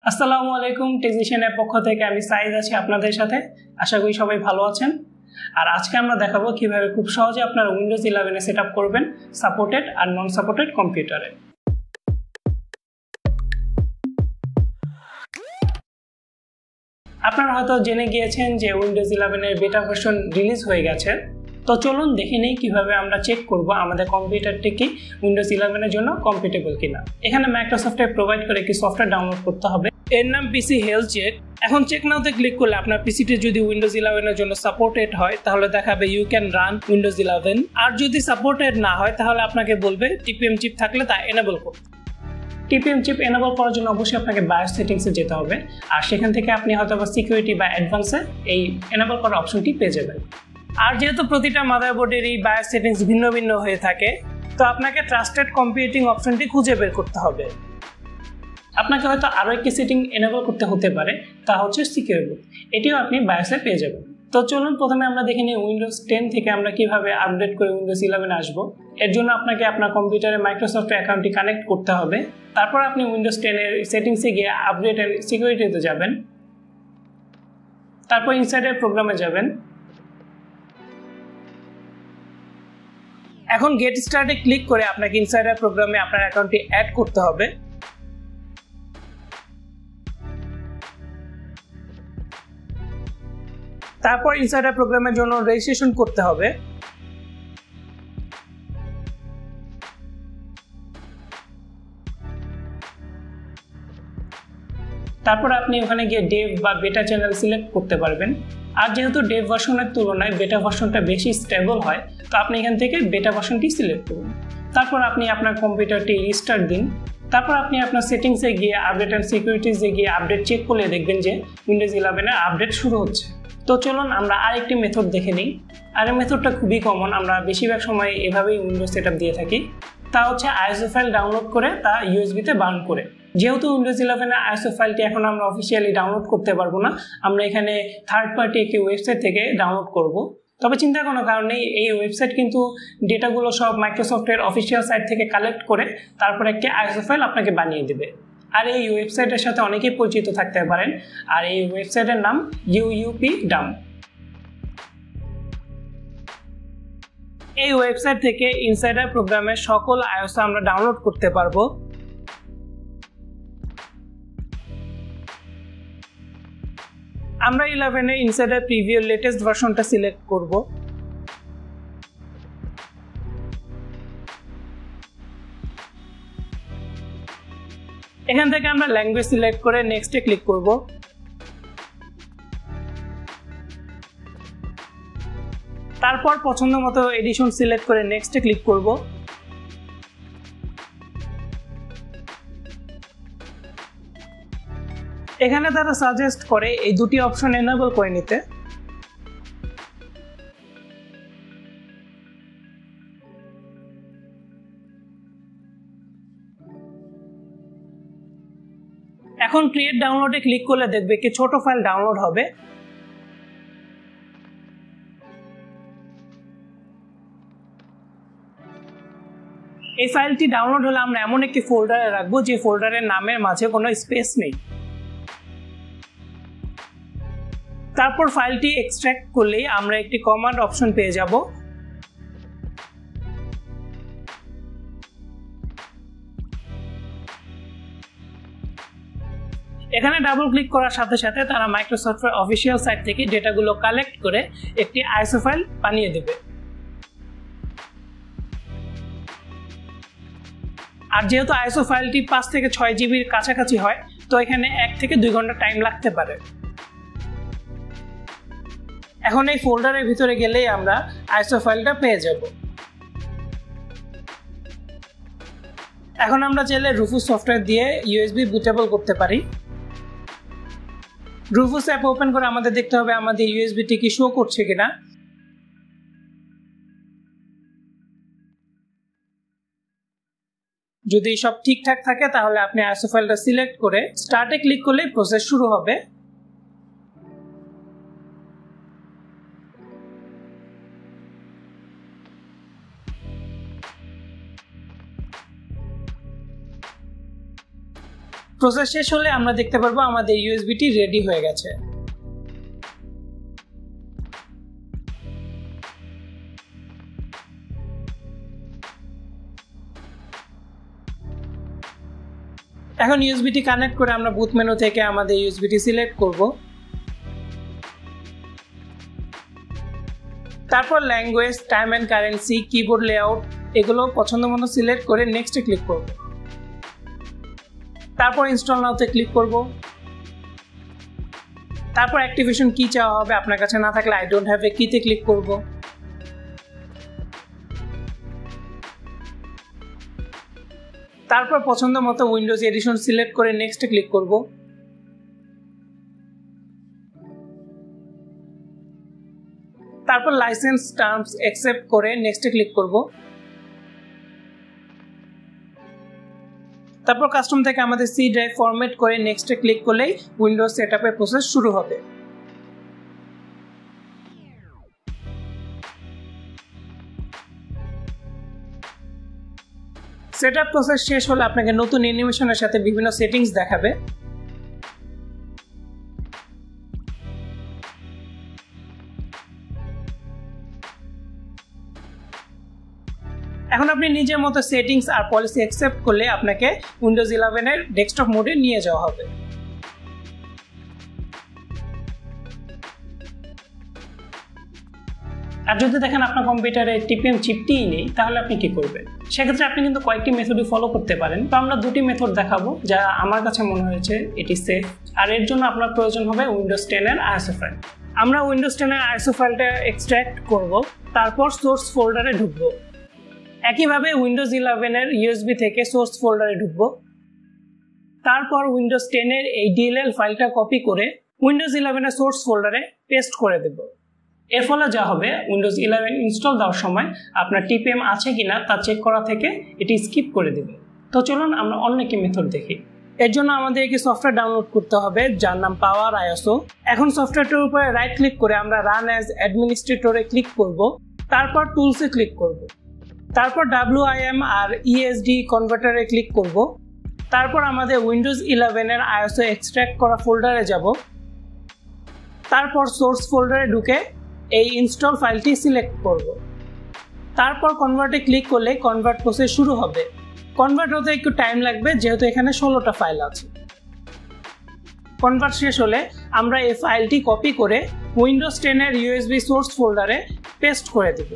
আসসালামু আলাইকুম টেকজিশিয়ান এর পক্ষ থেকে আমি সাইদ আছি আপনাদের সাথে। আশা করি সবাই ভালো আছেন। আর আজকে আমরা দেখাবো কিভাবে খুব সহজে আপনারা উইন্ডোজ 11 এ সেটআপ করবেন সাপোর্টেড আর নন সাপোর্টেড কম্পিউটারে। আপনারা হয়তো জেনে গিয়েছেন যে উইন্ডোজ 11 এর বেটা ভার্সন রিলিজ হয়ে গেছে। তো চলুন দেখে নেই কিভাবে আমরা চেক করব আমাদের কম্পিউটারটি কি উইন্ডোজ 11 এর জন্য কম্প্যাটিবল কিনা। এখানে মাইক্রোসফট প্রোভাইড করে একটি সফটওয়্যার ডাউনলোড করতে হবে, এর নাম পিসি হেলথ চেক। এখন চেক নাওতে ক্লিক করলে আপনার পিসিটি যদি উইন্ডোজ 11 এর জন্য সাপোর্টেড হয় তাহলে দেখাবে ইউ ক্যান রান উইন্ডোজ 11, আর যদি সাপোর্টেড না হয় তাহলে আপনাকে বলবে টিপিএম চিপ থাকলে তা এনেবল করতে। টিপিএম চিপ এনেবল করার জন্য অবশ্যই আপনাকে বায়োস সেটিংসে যেতে হবে, আর সেখান থেকে আপনি হয়তো সিকিউরিটি বা অ্যাডভান্সে এই এনেবল করার অপশনটি পেয়ে যাবেন। আর যেহেতু প্রতিটা মাদারবোর্ডের এই বায়োস সেটিংস ভিন্ন ভিন্ন হয়ে থাকে, তো আপনাকে ট্রাস্টেড কম্পিউটিং অপশনটি খুঁজে বের করতে হবে। আপনাকে হয়তো আরও একটি সেটিং এনেবল করতে হতে পারে, তা হচ্ছে সিকিউর বুট। এটিও আপনি বায়োসে পেয়ে যাবেন। তো চলুন প্রথমে আমরা দেখে নিই উইন্ডোজ 10 থেকে আমরা কিভাবে আপডেট করে উইন্ডোজ 11 আসবো। এর জন্য আপনাকে আপনার কম্পিউটারে মাইক্রোসফট অ্যাকাউন্টটি কানেক্ট করতে হবে। তারপর আপনি উইন্ডোজ 10 এর সেটিংসে গিয়ে আপডেট এন্ড সিকিউরিটিতে যাবেন। তারপর ইনসাইডের প্রোগ্রামে যাবেন। এখন গেট স্টার্টে ক্লিক করে আপনাকে ইনসাইডার প্রোগ্রামে আপনার অ্যাকাউন্টটি অ্যাড করতে হবে। তারপর ইনসাইডার প্রোগ্রামের জন্য রেজিস্ট্রেশন করতে হবে। তারপর আপনি ওখানে গিয়ে ডেভ বা বেটা চ্যানেল সিলেক্ট করতে পারবেন। আর যেহেতু ডেভ ভার্সনের তুলনায় বেটা ভার্সনটা বেশি স্টেবল হয়, তো আপনি এখান থেকে বেটা ভার্সনটি সিলেক্ট করুন। তারপর আপনি আপনার কম্পিউটারটি রিস্টার্ট দিন। তারপর আপনি আপনার সেটিংসে গিয়ে আপডেট অ্যান্ড সিকিউরিটিসে গিয়ে আপডেট চেক করলে দেখবেন যে উইন্ডোজ 11 এর আপডেট শুরু হচ্ছে। তো চলুন আমরা আরেকটি মেথড দেখে নিই। আর এই মেথডটা খুবই কমন, আমরা বেশিরভাগ সময় এভাবেই উইন্ডোজ সেটআপ দিয়ে থাকি। তা হচ্ছে আইএসও ফাইল ডাউনলোড করে তা ইউএসবিতে বার্ন করে। যেহেতু উইন্ডোজ 11 এর আইএসও ফাইলটি এখন আমরা অফিসিয়ালি ডাউনলোড করতে পারবো না, আমরা এখানে থার্ড পার্টি একটি ওয়েবসাইট থেকে ডাউনলোড করব। তবে চিন্তা কোনো কারণ নেই, এই ওয়েবসাইট কিন্তু ডেটাগুলো সব মাইক্রোসফটের অফিসিয়াল সাইট থেকে কালেক্ট করে তারপর একটি আইএসও ফাইল আপনাকে বানিয়ে দেবে। আর এই ওয়েবসাইটের সাথে অনেকেই পরিচিত থাকতে পারেন, আর এই ওয়েবসাইটের নাম ইউইউপি ডাম্প। এই ওয়েবসাইট থেকে ইনসাইডার প্রোগ্রামের সকল আইওএস আমরা ডাউনলোড করতে পারবো। আমরা 11 এর ইনসাইডার প্রিভিউ লেটেস্ট ভার্সনটা সিলেক্ট করব। এখান থেকে আমরা ল্যাঙ্গুয়েজ সিলেক্ট করে নেক্সটে ক্লিক করব। তারপর পছন্দ মতো এডিশন সিলেক্ট করে নেক্সটে ক্লিক করব। এখানে তারা সাজেস্ট করে এই দুটি অপশন এনেবল করে নিতে। এখন ক্রিয়েট ডাউনলোডে ক্লিক করলে দেখবে কি ছোট ফাইল ডাউনলোড হবে। এই ফাইলটি ডাউনলোড হলে আমরা এমন একটি ফোল্ডারে রাখবো যে ফোল্ডারের নামের মাঝে কোনো স্পেস নেই। তারপর ফাইলটি এক্সট্রাক্ট করলেই আমরা একটি কমান্ড অপশন পেয়ে যাব। এখানে ডাবল ক্লিক করার সাথে সাথে তারা মাইক্রোসফটের অফিসিয়াল সাইট থেকে ডেটাগুলো কালেক্ট করে একটি আইএসও ফাইল বানিয়ে দেবে। আর যেহেতু আইএসও ফাইলটি 5 থেকে 6 জিবির কাছাকাছি হয়, তো এখানে 1 থেকে 2 ঘন্টা টাইম লাগতে পারে। এখন এই ফোল্ডারের ভিতরে গেলেই আমরা আইএসও ফাইলটা পেয়ে যাব। এখন আমরা চাইলে রুফুস সফটওয়্যার দিয়ে ইউএসবি বুটেবল করতে পারি। রুফুস অ্যাপ ওপেন করে আমাদের দেখতে হবে আমাদের ইউএসবিটি কি শো করছে কিনা। যদি সব ঠিকঠাক থাকে তাহলে আপনি আইএসও ফাইলটা সিলেক্ট করে স্টার্টে ক্লিক করলে প্রসেস শুরু হবে। প্রসেস শেষ হলে আমরা দেখতে পারবো আমাদের ইউএসবিটি রেডি হয়ে গেছে। এখন ইউএসবিটি কানেক্ট করে আমরা বুট মেনু থেকে আমাদের ইউএসবিটি সিলেক্ট করব। তারপর language, time and currency, keyboard layout এগুলো পছন্দ মতো সিলেক্ট করে নেক্সটে ক্লিক করব। তারপর ইনস্টল নাওতে ক্লিক করব। তারপর অ্যাক্টিভেশন কি চাওয়া হবে, আপনার কাছে না থাকলে আই ডোন্ট হ্যাভ এ কিতে ক্লিক করব। তারপর পছন্দ মতো উইন্ডোজ এডিশন সিলেক্ট করে নেক্সটে ক্লিক করব। তারপর লাইসেন্স টার্মস অ্যাকসেপ্ট করে নেক্সটে ক্লিক করব। তারপর কাস্টম থেকে আমাদের সি ড্রাইভ ফরম্যাট করে নেক্সটে ক্লিক করলেই উইন্ডোজ সেটআপের প্রসেস শুরু হবে। সেটআপ প্রসেস শেষ হলে আপনাকে নতুন অ্যানিমেশনের সাথে বিভিন্ন সেটিংস দেখাবে। এখন আপনি নিজের মতো সেটিংস আর পলিসি অ্যাকসেপ্ট করলে আপনাকে উইন্ডোজ 11 এর ডেস্কটপ মোডে নিয়ে যাওয়া হবে। আর যদি দেখেন আপনার কম্পিউটারে টিপিএম চিপটিই নেই, তাহলে আপনি কি করবেন? সেক্ষেত্রে আপনি কিন্তু কয়েকটি মেথডই ফলো করতে পারেন। তো আমরা দুটি মেথড দেখাবো যা আমার কাছে মনে হয়েছে এটি সেফ। আর এর জন্য আপনার প্রয়োজন হবে উইন্ডোজ 10 এর আইএসও ফাইল। আমরা উইন্ডোজ 10 এর আইএসও ফাইলটা এক্সট্রাক্ট করব, তারপর সোর্স ফোল্ডারে ঢুকবো। একইভাবে উইন্ডোজ 11 এর ইউএসবি থেকে সোর্স ফোল্ডারে ঢুকবো। তারপর উইন্ডোজ 10 এর এই ডিএলএল ফাইলটা কপি করে উইন্ডোজ 11 এর সোর্স ফোল্ডারে পেস্ট করে দেব। এর ফলে যা হবে, উইন্ডোজ 11 ইনস্টল দেওয়ার সময় আপনার টিপিএম আছে কিনা তা চেক করা থেকে এটি স্কিপ করে দেবে। তো চলুন আমরা অন্য একটি মেথড দেখি। এর জন্য আমাদের একটি সফটওয়্যার ডাউনলোড করতে হবে যার নাম পাওয়ার আইএসও। এখন সফটওয়্যারটির উপরে রাইট ক্লিক করে আমরা রান অ্যাজ অ্যাডমিনিস্ট্রেটরে ক্লিক করব। তারপর টুলসে ক্লিক করব। তারপর WIM আর ESD কনভার্টারে ক্লিক করব। তারপর আমাদের উইন্ডোজ 11 এর আইএসও এক্সট্রাক্ট করা ফোল্ডারে যাব। তারপর সোর্স ফোল্ডারে ঢুকে এই ইনস্টল ফাইলটি সিলেক্ট করব। তারপর কনভার্টে ক্লিক করলে কনভার্ট প্রসেস শুরু হবে। কনভার্ট হতে একটু টাইম লাগবে যেহেতু এখানে 16টা ফাইল আছে। কনভার্ট শেষ হলে আমরা এই ফাইলটি কপি করে উইন্ডোজ 10 এর USB সোর্স ফোল্ডারে পেস্ট করে দেব।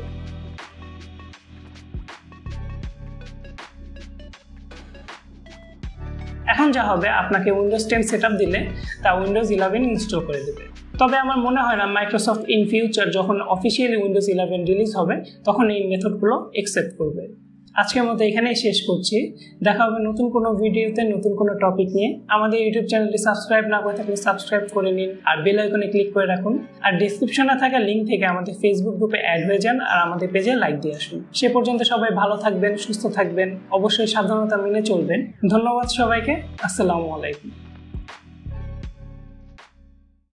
এখন যা হবে, আপনাকে উইন্ডোজ 10 সেটআপ দিলে তা উইন্ডোজ 11 ইনস্টল করে দেবে। তবে আমার মনে হয় না মাইক্রোসফট ইন ফিউচার যখন অফিসিয়ালি উইন্ডোজ 11 রিলিজ হবে তখন এই মেথডগুলো অ্যাকসেপ্ট করবে। আজকের মতো এখানেই শেষ করছি। দেখা হবে নতুন কোনো ভিডিওতে নতুন কোনো টপিক নিয়ে। আমাদের ইউটিউব চ্যানেলটি সাবস্ক্রাইব না করে থাকলে সাবস্ক্রাইব করে নিন আর বেল আইকনে ক্লিক করে রাখুন। আর ডেসক্রিপশনে থাকা লিঙ্ক থেকে আমাদের ফেসবুক গ্রুপে অ্যাড হয়ে যান আর আমাদের পেজে লাইক দিয়ে আসুন। সে পর্যন্ত সবাই ভালো থাকবেন, সুস্থ থাকবেন, অবশ্যই সাবধানতা মেনে চলবেন। ধন্যবাদ সবাইকে। আসসালামু আলাইকুম।